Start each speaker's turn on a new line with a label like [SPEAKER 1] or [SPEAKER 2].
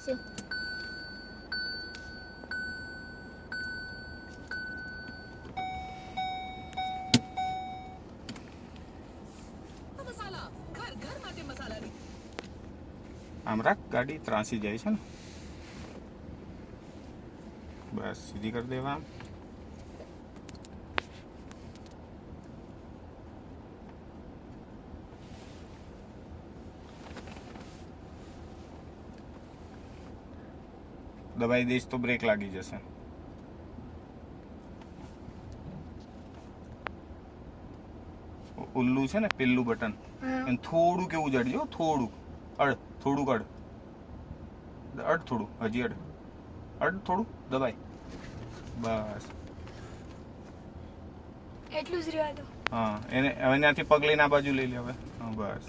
[SPEAKER 1] શું
[SPEAKER 2] આમ રાખ, ગાડી ત્રાસી જાય છે ને. બસ સીધી કરી દેવા. દબાઈ દઈશ તો બ્રેક લાગી જશે. ઉલ્લું છે ને પેલું બટન, એને થોડું કેવું જડજો, થોડું અડ, થોડુંક અડ, થોડું હજી અડ થોડું દબાઈ. બસ
[SPEAKER 1] એટલું જ રહેવા દો.
[SPEAKER 2] હા, એને હવે ત્યાંથી પગ લઈને આ બાજુ લઈ લે હવે. હા બસ.